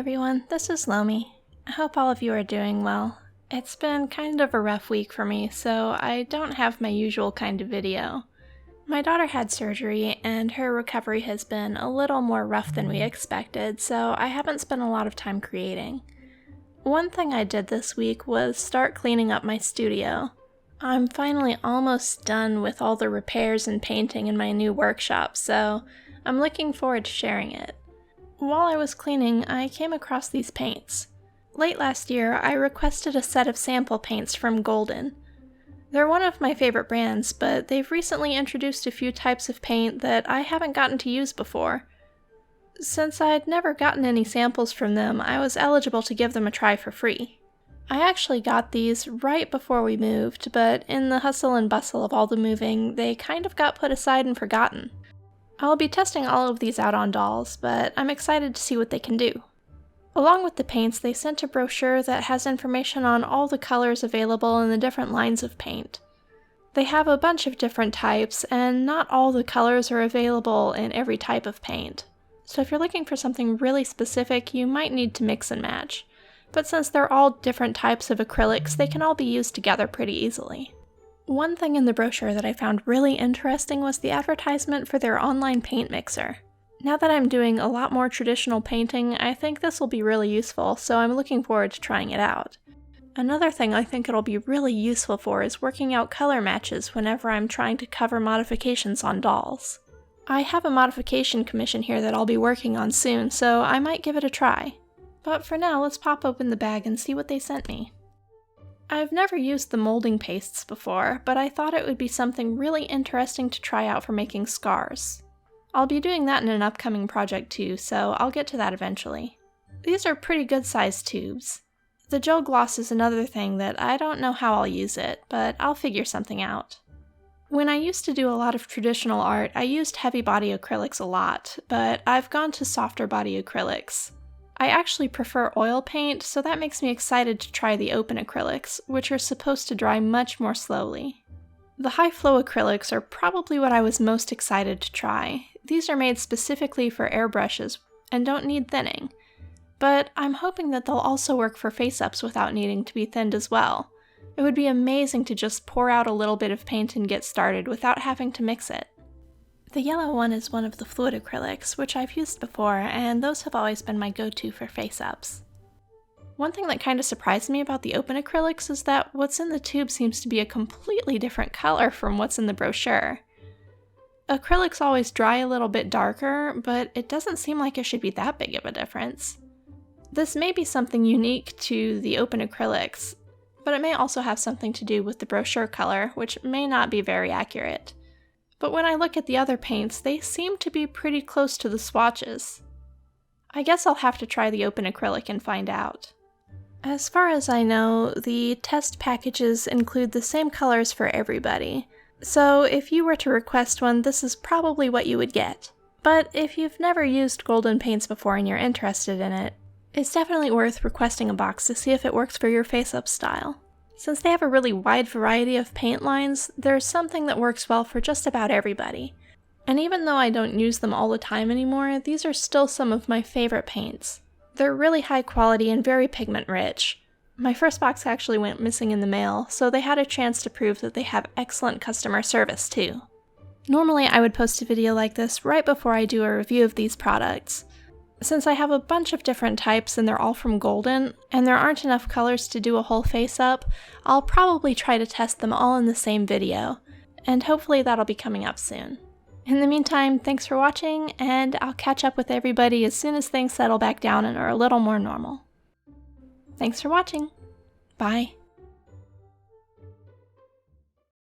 everyone, this is Lomi. I hope all of you are doing well. It's been kind of a rough week for me, so I don't have my usual kind of video. My daughter had surgery, and her recovery has been a little more rough than we expected, so I haven't spent a lot of time creating. One thing I did this week was start cleaning up my studio. I'm finally almost done with all the repairs and painting in my new workshop, so I'm looking forward to sharing it. While I was cleaning, I came across these paints. Late last year, I requested a set of sample paints from Golden. They're one of my favorite brands, but they've recently introduced a few types of paint that I haven't gotten to use before. Since I'd never gotten any samples from them, I was eligible to give them a try for free. I actually got these right before we moved, but in the hustle and bustle of all the moving, they kind of got put aside and forgotten. I'll be testing all of these out on dolls, but I'm excited to see what they can do. Along with the paints, they sent a brochure that has information on all the colors available in the different lines of paint. They have a bunch of different types, and not all the colors are available in every type of paint. So if you're looking for something really specific, you might need to mix and match. But since they're all different types of acrylics, they can all be used together pretty easily. One thing in the brochure that I found really interesting was the advertisement for their online paint mixer. Now that I'm doing a lot more traditional painting, I think this will be really useful, so I'm looking forward to trying it out. Another thing I think it'll be really useful for is working out color matches whenever I'm trying to cover modifications on dolls. I have a modification commission here that I'll be working on soon, so I might give it a try. But for now, let's pop open the bag and see what they sent me. I've never used the molding pastes before, but I thought it would be something really interesting to try out for making scars. I'll be doing that in an upcoming project too, so I'll get to that eventually. These are pretty good sized tubes. The gel gloss is another thing that I don't know how I'll use it, but I'll figure something out. When I used to do a lot of traditional art, I used heavy body acrylics a lot, but I've gone to softer body acrylics. I actually prefer oil paint, so that makes me excited to try the open acrylics, which are supposed to dry much more slowly. The high flow acrylics are probably what I was most excited to try. These are made specifically for airbrushes and don't need thinning, but I'm hoping that they'll also work for face-ups without needing to be thinned as well. It would be amazing to just pour out a little bit of paint and get started without having to mix it. The yellow one is one of the fluid acrylics, which I've used before, and those have always been my go-to for face-ups. One thing that kind of surprised me about the open acrylics is that what's in the tube seems to be a completely different color from what's in the brochure. Acrylics always dry a little bit darker, but it doesn't seem like it should be that big of a difference. This may be something unique to the open acrylics, but it may also have something to do with the brochure color, which may not be very accurate. But when I look at the other paints, they seem to be pretty close to the swatches. I guess I'll have to try the open acrylic and find out. As far as I know, the test packages include the same colors for everybody, so if you were to request one, this is probably what you would get. But if you've never used Golden paints before and you're interested in it, it's definitely worth requesting a box to see if it works for your face-up style. Since they have a really wide variety of paint lines, there's something that works well for just about everybody. And even though I don't use them all the time anymore, these are still some of my favorite paints. They're really high quality and very pigment rich. My first box actually went missing in the mail, so they had a chance to prove that they have excellent customer service too. Normally I would post a video like this right before I do a review of these products. Since I have a bunch of different types and they're all from Golden, and there aren't enough colors to do a whole face-up, I'll probably try to test them all in the same video, and hopefully that'll be coming up soon. In the meantime, thanks for watching, and I'll catch up with everybody as soon as things settle back down and are a little more normal. Thanks for watching. Bye.